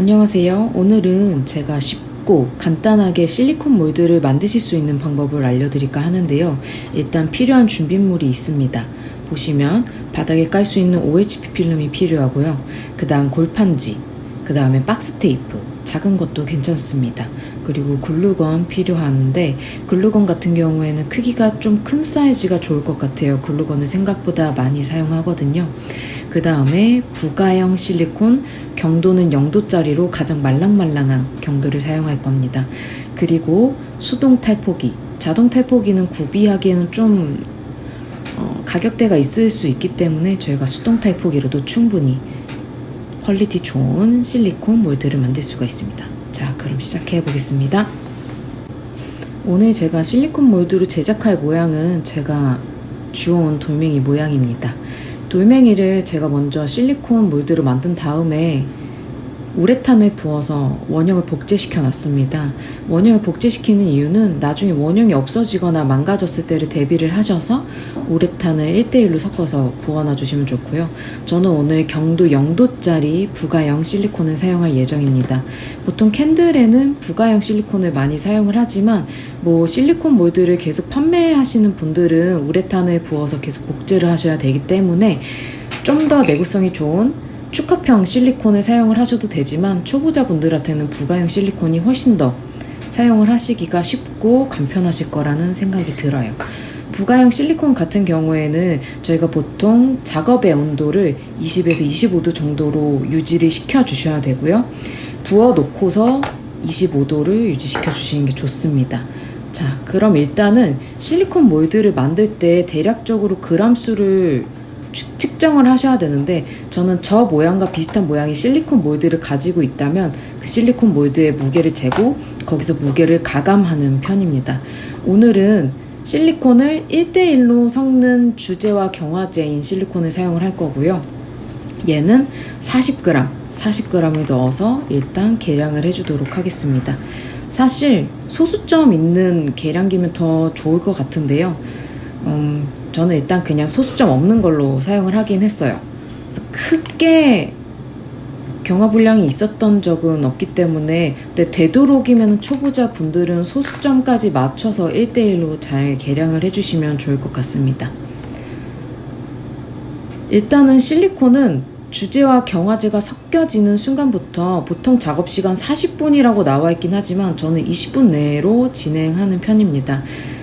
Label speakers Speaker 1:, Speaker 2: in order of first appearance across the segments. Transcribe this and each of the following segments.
Speaker 1: 안녕하세요. 오늘은 제가 쉽고 간단하게 실리콘 몰드를 만드실 수 있는 방법을 알려드릴까 하는데요. 일단 필요한 준비물이 있습니다. 보시면 바닥에 깔 수 있는 OHP 필름이 필요하고요. 그 다음 골판지, 그 다음에 박스 테이프, 작은 것도 괜찮습니다. 그리고 글루건 필요한데 글루건 같은 경우에는 크기가 좀 큰 사이즈가 좋을 것 같아요. 글루건을 생각보다 많이 사용하거든요. 그 다음에 부가형 실리콘, 경도는 0도짜리로 가장 말랑말랑한 경도를 사용할 겁니다. 그리고 수동 탈포기, 자동 탈포기는 구비하기에는 좀 가격대가 있을 수 있기 때문에 저희가 수동 탈포기로도 충분히 퀄리티 좋은 실리콘 몰드를 만들 수가 있습니다. 자, 그럼 시작해 보겠습니다. 오늘 제가 실리콘 몰드로 제작할 모양은 제가 주워온 돌멩이 모양입니다. 돌멩이를 제가 먼저 실리콘 몰드로 만든 다음에 우레탄을 부어서 원형을 복제시켜 놨습니다. 원형을 복제시키는 이유는 나중에 원형이 없어지거나 망가졌을 때를 대비를 하셔서 우레탄을 1대1로 섞어서 부어놔 주시면 좋고요. 저는 오늘 경도 0도짜리 부가형 실리콘을 사용할 예정입니다. 보통 캔들에는 부가형 실리콘을 많이 사용을 하지만 실리콘 몰드를 계속 판매하시는 분들은 우레탄을 부어서 계속 복제를 하셔야 되기 때문에 좀 더 내구성이 좋은 축합형 실리콘을 사용을 하셔도 되지만 초보자분들한테는 부가형 실리콘이 훨씬 더 사용을 하시기가 쉽고 간편하실 거라는 생각이 들어요. 부가형 실리콘 같은 경우에는 저희가 보통 작업의 온도를 20에서 25도 정도로 유지를 시켜 주셔야 되고요. 부어 놓고서 25도를 유지시켜 주시는 게 좋습니다. 자, 그럼 일단은 실리콘 몰드를 만들 때 대략적으로 그람 수를 측정을 하셔야 되는데 저는 저 모양과 비슷한 모양의 실리콘 몰드를 가지고 있다면 그 실리콘 몰드의 무게를 재고 거기서 무게를 가감하는 편입니다. 오늘은 실리콘을 1대1로 섞는 주제와 경화제인 실리콘을 사용을 할 거고요. 얘는 40g을 넣어서 일단 계량을 해주도록 하겠습니다. 사실 소수점 있는 계량기면 더 좋을 것 같은데요. 저는 일단 그냥 소수점 없는 걸로 사용을 하긴 했어요. 그래서 크게 경화 불량이 있었던 적은 없기 때문에 근데 되도록이면 초보자 분들은 소수점까지 맞춰서 1대1로 잘 계량을 해주시면 좋을 것 같습니다. 일단은 실리콘은 주제와 경화제가 섞여지는 순간부터 보통 작업시간 40분이라고 나와 있긴 하지만 저는 20분 내로 진행하는 편입니다.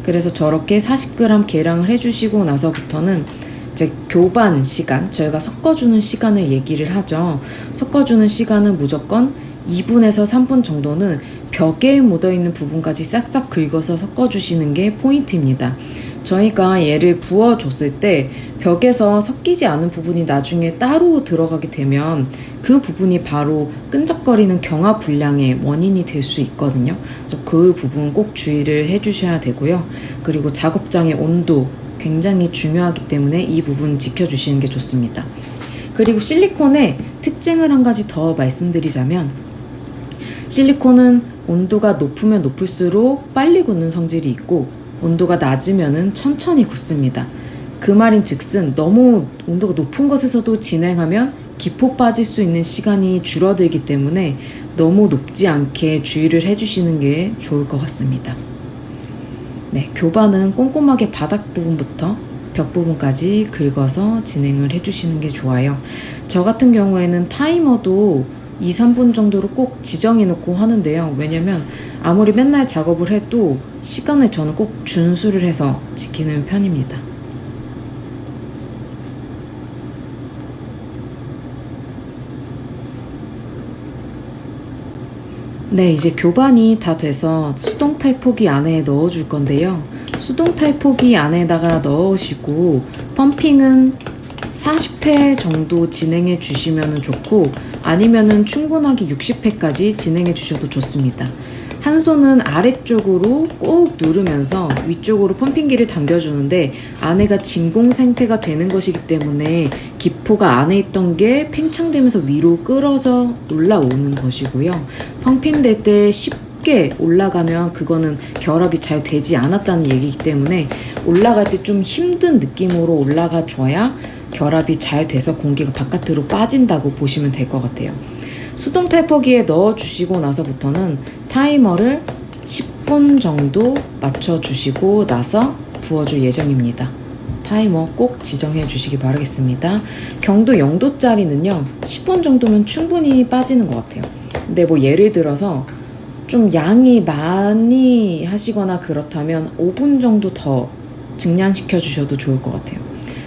Speaker 1: 그래서 저렇게 40g 계량을 해주시고 나서부터는 이제 교반 시간, 저희가 섞어주는 시간을 얘기를 하죠. 섞어주는 시간은 무조건 2분에서 3분 정도는 벽에 묻어있는 부분까지 싹싹 긁어서 섞어주시는 게 포인트입니다. 저희가 얘를 부어줬을 때 벽에서 섞이지 않은 부분이 나중에 따로 들어가게 되면 그 부분이 바로 끈적거리는 경화 불량의 원인이 될 수 있거든요. 그래서 그 부분 꼭 주의를 해주셔야 되고요. 그리고 작업장의 온도 굉장히 중요하기 때문에 이 부분 지켜주시는 게 좋습니다. 그리고 실리콘의 특징을 한 가지 더 말씀드리자면 실리콘은 온도가 높으면 높을수록 빨리 굳는 성질이 있고 온도가 낮으면 천천히 굳습니다. 그 말인 즉슨 너무 온도가 높은 곳에서도 진행하면 기포 빠질 수 있는 시간이 줄어들기 때문에 너무 높지 않게 주의를 해주시는 게 좋을 것 같습니다. 네, 교반은 꼼꼼하게 바닥 부분부터 벽 부분까지 긁어서 진행을 해주시는 게 좋아요. 저 같은 경우에는 타이머도 2, 3분 정도로 꼭 지정해 놓고 하는데요. 왜냐면 아무리 맨날 작업을 해도 시간을 저는 꼭 준수를 해서 지키는 편입니다. 네, 이제 교반이 다 돼서 수동 탈포기 안에 넣어줄 건데요. 수동 탈포기 안에다가 넣으시고 펌핑은 40회 정도 진행해 주시면 좋고 아니면은 충분하게 60회까지 진행해 주셔도 좋습니다. 한 손은 아래쪽으로 꾹 누르면서 위쪽으로 펌핑기를 당겨주는데 안에가 진공 상태가 되는 것이기 때문에 기포가 안에 있던 게 팽창되면서 위로 끌어져 올라오는 것이고요. 펌핑될 때 쉽게 올라가면 그거는 결합이 잘 되지 않았다는 얘기이기 때문에 올라갈 때 좀 힘든 느낌으로 올라가 줘야 결합이 잘 돼서 공기가 바깥으로 빠진다고 보시면 될 것 같아요. 수동 탈퍼기에 넣어주시고 나서부터는 타이머를 10분 정도 맞춰주시고 나서 부어줄 예정입니다. 타이머 꼭 지정해 주시기 바라겠습니다. 경도 0도짜리는요 10분 정도면 충분히 빠지는 것 같아요. 근데 뭐 예를 들어서 좀 양이 많이 하시거나 그렇다면 5분 정도 더 증량시켜 주셔도 좋을 것 같아요.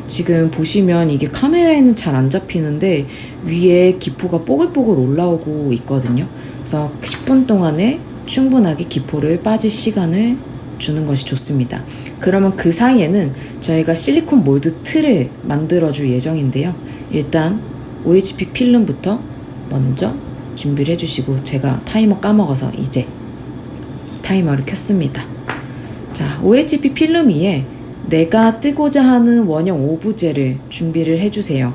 Speaker 1: 지금 보시면 이게 카메라에는 잘 안 잡히는데 위에 기포가 뽀글뽀글 올라오고 있거든요. 그래서 10분 동안에 충분하게 기포를 빠질 시간을 주는 것이 좋습니다. 그러면 그 사이에는 저희가 실리콘 몰드 틀을 만들어 줄 예정인데요. 일단 OHP 필름부터 먼저 준비를 해주시고, 제가 타이머 까먹어서 이제 타이머를 켰습니다. 자, OHP 필름 위에 내가 뜨고자 하는 원형 오브제를 준비를 해주세요.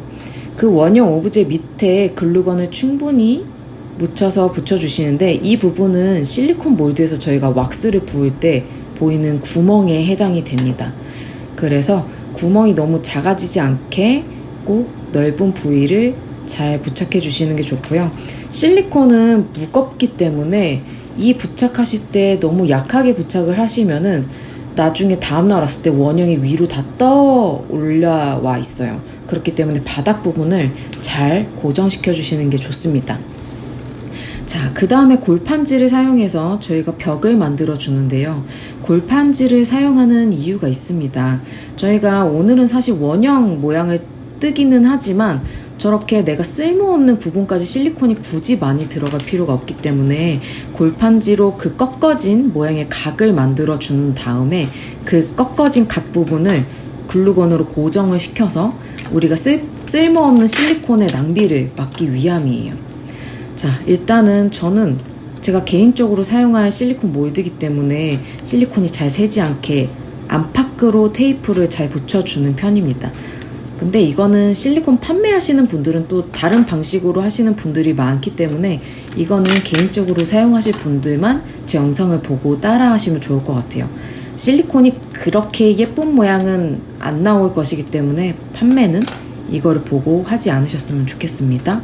Speaker 1: 그 원형 오브제 밑에 글루건을 충분히 묻혀서 붙여주시는데, 이 부분은 실리콘 몰드에서 저희가 왁스를 부을 때 보이는 구멍에 해당이 됩니다. 그래서 구멍이 너무 작아지지 않게 꼭 넓은 부위를 잘 부착해 주시는 게 좋고요. 실리콘은 무겁기 때문에 이 부착하실 때 너무 약하게 부착을 하시면은 나중에 다음날 왔을 때 원형이 위로 다 떠 올라와 있어요. 그렇기 때문에 바닥 부분을 잘 고정시켜 주시는 게 좋습니다. 자, 그 다음에 골판지를 사용해서 저희가 벽을 만들어 주는데요. 골판지를 사용하는 이유가 있습니다. 저희가 오늘은 사실 원형 모양을 뜨기는 하지만 저렇게 내가 쓸모없는 부분까지 실리콘이 굳이 많이 들어갈 필요가 없기 때문에 골판지로 그 꺾어진 모양의 각을 만들어 준 다음에 그 꺾어진 각 부분을 글루건으로 고정을 시켜서 우리가 쓸모없는 실리콘의 낭비를 막기 위함이에요. 자, 일단은 저는 제가 개인적으로 사용할 실리콘 몰드이기 때문에 실리콘이 잘 새지 않게 안팎으로 테이프를 잘 붙여주는 편입니다. 근데 이거는 실리콘 판매하시는 분들은 또 다른 방식으로 하시는 분들이 많기 때문에 이거는 개인적으로 사용하실 분들만 제 영상을 보고 따라 하시면 좋을 것 같아요. 실리콘이 그렇게 예쁜 모양은 안 나올 것이기 때문에 판매는 이거를 보고 하지 않으셨으면 좋겠습니다.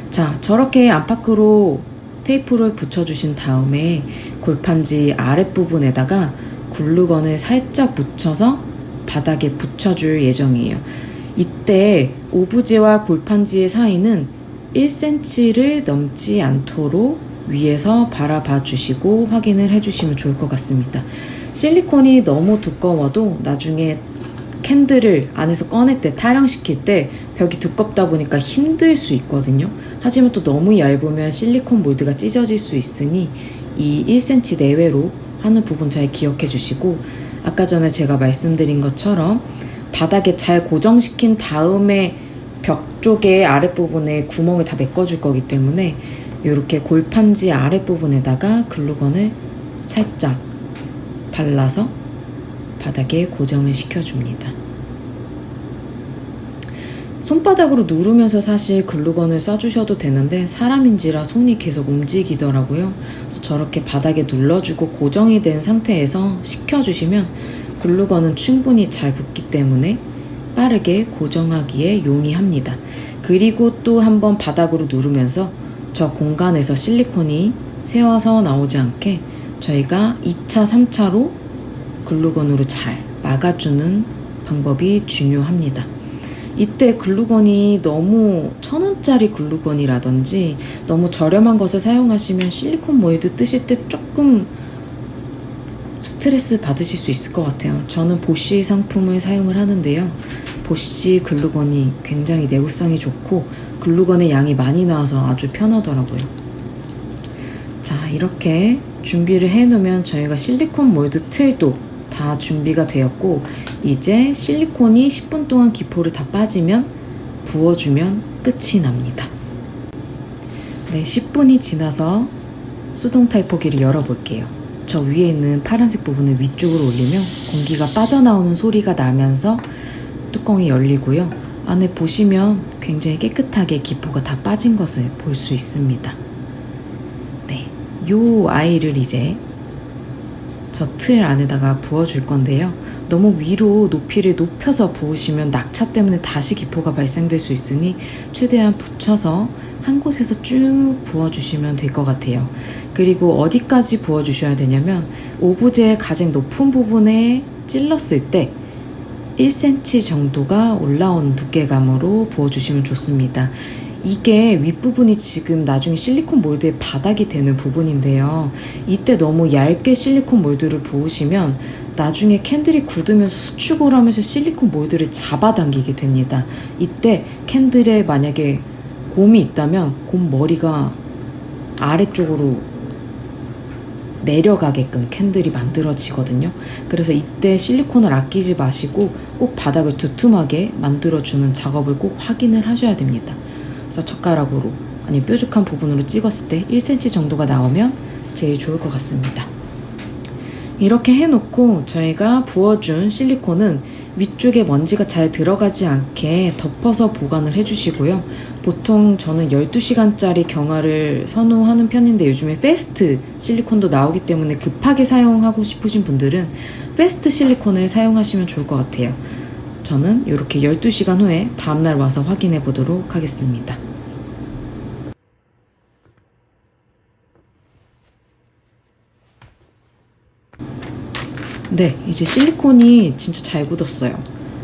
Speaker 1: 자, 저렇게 안팎으로 테이프를 붙여주신 다음에 골판지 아랫부분에다가 글루건을 살짝 묻혀서 바닥에 붙여줄 예정이에요. 이때 오브제와 골판지의 사이는 1cm를 넘지 않도록 위에서 바라봐 주시고 확인을 해주시면 좋을 것 같습니다. 실리콘이 너무 두꺼워도 나중에 캔들을 안에서 꺼낼 때, 타령시킬 때 벽이 두껍다 보니까 힘들 수 있거든요. 하지만 또 너무 얇으면 실리콘 몰드가 찢어질 수 있으니 이 1cm 내외로 하는 부분 잘 기억해 주시고, 아까 전에 제가 말씀드린 것처럼 바닥에 잘 고정시킨 다음에 벽 쪽의 아랫부분에 구멍을 다 메꿔줄 거기 때문에 이렇게 골판지 아랫부분에다가 글루건을 살짝 발라서 바닥에 고정을 시켜줍니다. 손바닥으로 누르면서 사실 글루건을 쏴주셔도 되는데 사람인지라 손이 계속 움직이더라고요. 그래서 저렇게 바닥에 눌러주고 고정이 된 상태에서 식혀주시면 글루건은 충분히 잘 붙기 때문에 빠르게 고정하기에 용이합니다. 그리고 또 한번 바닥으로 누르면서 저 공간에서 실리콘이 새어서 나오지 않게 저희가 2차, 3차로 글루건으로 잘 막아주는 방법이 중요합니다. 이때 글루건이 너무 1,000원짜리 글루건이라든지 너무 저렴한 것을 사용하시면 실리콘 몰드 뜨실 때 조금 스트레스 받으실 수 있을 것 같아요. 저는 보쉬 상품을 사용을 하는데요. 보쉬 글루건이 굉장히 내구성이 좋고 글루건의 양이 많이 나와서 아주 편하더라고요. 자, 이렇게 준비를 해놓으면 저희가 실리콘 몰드 틀도 다 준비가 되었고, 이제 실리콘이 10분 동안 기포를 다 빠지면 부어주면 끝이 납니다. 네, 10분이 지나서 수동 탈포기를 열어볼게요. 저 위에 있는 파란색 부분을 위쪽으로 올리면 공기가 빠져나오는 소리가 나면서 뚜껑이 열리고요. 안에 보시면 굉장히 깨끗하게 기포가 다 빠진 것을 볼 수 있습니다. 네, 요 아이를 이제 저 틀 안에다가 부어줄 건데요. 너무 위로 높이를 높여서 부으시면 낙차 때문에 다시 기포가 발생될 수 있으니 최대한 붙여서 한 곳에서 쭉 부어주시면 될 것 같아요. 그리고 어디까지 부어주셔야 되냐면 오브제의 가장 높은 부분에 찔렀을 때 1cm 정도가 올라온 두께감으로 부어주시면 좋습니다. 이게 윗부분이 지금 나중에 실리콘 몰드의 바닥이 되는 부분인데요. 이때 너무 얇게 실리콘 몰드를 부으시면 나중에 캔들이 굳으면서 수축을 하면서 실리콘 몰드를 잡아당기게 됩니다. 이때 캔들에 만약에 곰이 있다면 곰 머리가 아래쪽으로 내려가게끔 캔들이 만들어지거든요. 그래서 이때 실리콘을 아끼지 마시고 꼭 바닥을 두툼하게 만들어주는 작업을 꼭 확인을 하셔야 됩니다. 그래서 젓가락으로 아니면 뾰족한 부분으로 찍었을 때 1cm 정도가 나오면 제일 좋을 것 같습니다. 이렇게 해놓고 저희가 부어준 실리콘은 위쪽에 먼지가 잘 들어가지 않게 덮어서 보관을 해주시고요. 보통 저는 12시간짜리 경화를 선호하는 편인데 요즘에 패스트 실리콘도 나오기 때문에 급하게 사용하고 싶으신 분들은 패스트 실리콘을 사용하시면 좋을 것 같아요. 저는 이렇게 12시간 후에 다음날 와서 확인해 보도록 하겠습니다. 네, 이제 실리콘이 진짜 잘 굳었어요.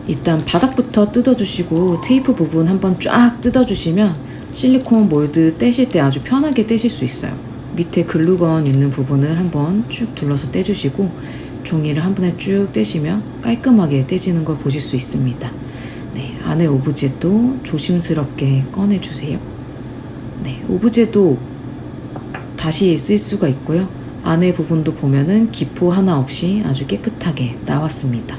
Speaker 1: 일단 바닥부터 뜯어주시고 테이프 부분 한번 쫙 뜯어주시면 실리콘 몰드 떼실 때 아주 편하게 떼실 수 있어요. 밑에 글루건 있는 부분을 한번 쭉 둘러서 떼주시고 종이를 한 번에 쭉 떼시면 깔끔하게 떼지는 걸 보실 수 있습니다. 네, 안에 오브제도 조심스럽게 꺼내주세요. 네, 오브제도 다시 쓸 수가 있고요. 안에 부분도 보면은 기포 하나 없이 아주 깨끗하게 나왔습니다.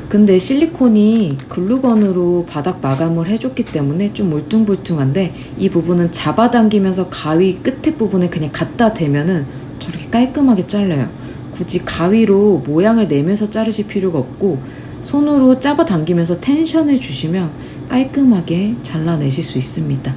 Speaker 1: 근데 실리콘이 글루건으로 바닥 마감을 해줬기 때문에 좀 울퉁불퉁한데 이 부분은 잡아당기면서 가위 끝에 부분에 그냥 갖다 대면은 저렇게 깔끔하게 잘려요. 굳이 가위로 모양을 내면서 자르실 필요가 없고 손으로 잡아당기면서 텐션을 주시면 깔끔하게 잘라내실 수 있습니다.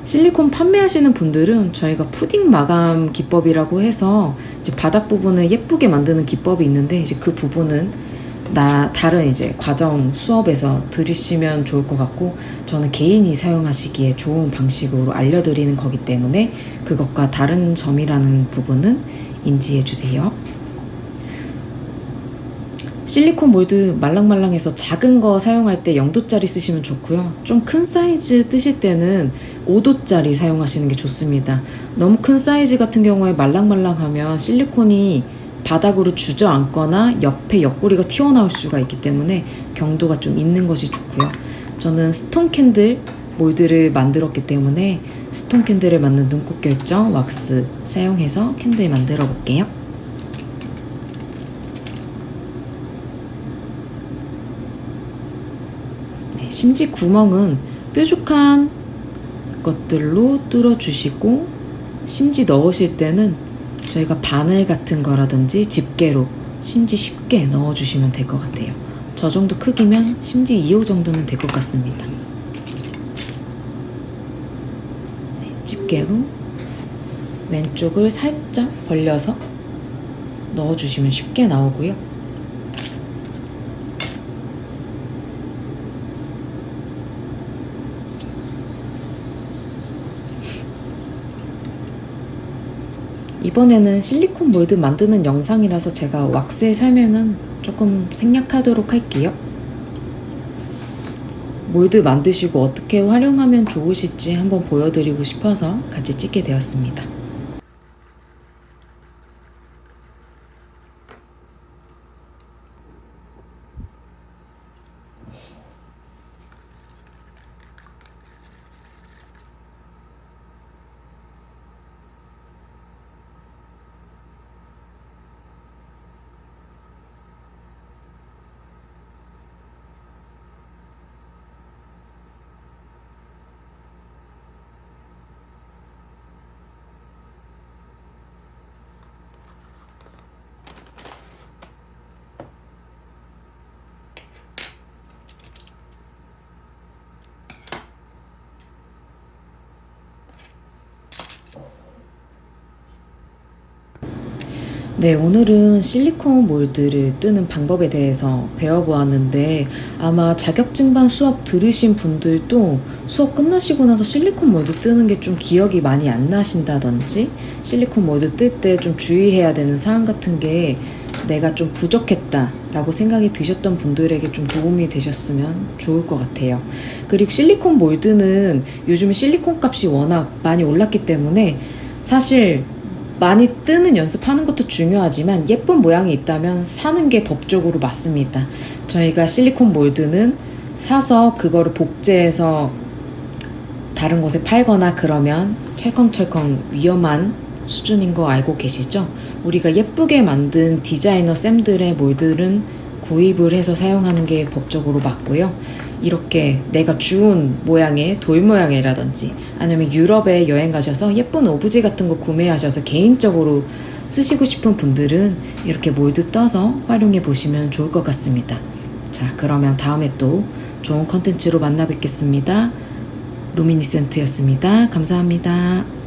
Speaker 1: 실리콘 판매하시는 분들은 저희가 푸딩 마감 기법이라고 해서 이제 바닥 부분을 예쁘게 만드는 기법이 있는데 이제 그 부분은 다른 이제 과정 수업에서 들으시면 좋을 것 같고 저는 개인이 사용하시기에 좋은 방식으로 알려드리는 거기 때문에 그것과 다른 점이라는 부분은 인지해 주세요. 실리콘 몰드 말랑말랑해서 작은 거 사용할 때 0도짜리 쓰시면 좋고요. 좀 큰 사이즈 뜨실 때는 5도짜리 사용하시는 게 좋습니다. 너무 큰 사이즈 같은 경우에 말랑말랑하면 실리콘이 바닥으로 주저앉거나 옆에 옆구리가 튀어나올 수가 있기 때문에 경도가 좀 있는 것이 좋고요. 저는 스톤 캔들 몰드를 만들었기 때문에 스톤 캔들을 만든 눈꽃 결정 왁스 사용해서 캔들 만들어 볼게요. 네, 심지 구멍은 뾰족한 것들로 뚫어주시고 심지 넣으실 때는 저희가 바늘 같은 거라든지 집게로 심지 쉽게 넣어주시면 될 것 같아요. 저 정도 크기면 심지 2호 정도면 될 것 같습니다. 네, 집게로 왼쪽을 살짝 벌려서 넣어주시면 쉽게 나오고요. 이번에는 실리콘 몰드 만드는 영상이라서 제가 왁스의 설명은 조금 생략하도록 할게요. 몰드 만드시고 어떻게 활용하면 좋으실지 한번 보여드리고 싶어서 같이 찍게 되었습니다. 네, 오늘은 실리콘 몰드를 뜨는 방법에 대해서 배워보았는데 아마 자격증반 수업 들으신 분들도 수업 끝나시고 나서 실리콘 몰드 뜨는 게 좀 기억이 많이 안 나신다든지 실리콘 몰드 뜰 때 좀 주의해야 되는 사항 같은 게 내가 좀 부족했다라고 생각이 드셨던 분들에게 좀 도움이 되셨으면 좋을 것 같아요. 그리고 실리콘 몰드는 요즘에 실리콘 값이 워낙 많이 올랐기 때문에 사실 많이 뜨는 연습하는 것도 중요하지만 예쁜 모양이 있다면 사는 게 법적으로 맞습니다. 저희가 실리콘 몰드는 사서 그거를 복제해서 다른 곳에 팔거나 그러면 철컹철컹 위험한 수준인 거 알고 계시죠? 우리가 예쁘게 만든 디자이너 쌤들의 몰드는 구입을 해서 사용하는 게 법적으로 맞고요. 이렇게 내가 주운 모양의 돌 모양이라든지 아니면 유럽에 여행 가셔서 예쁜 오브제 같은 거 구매하셔서 개인적으로 쓰시고 싶은 분들은 이렇게 몰드 떠서 활용해 보시면 좋을 것 같습니다. 자, 그러면 다음에 또 좋은 컨텐츠로 만나 뵙겠습니다. 루미니센트였습니다. 감사합니다.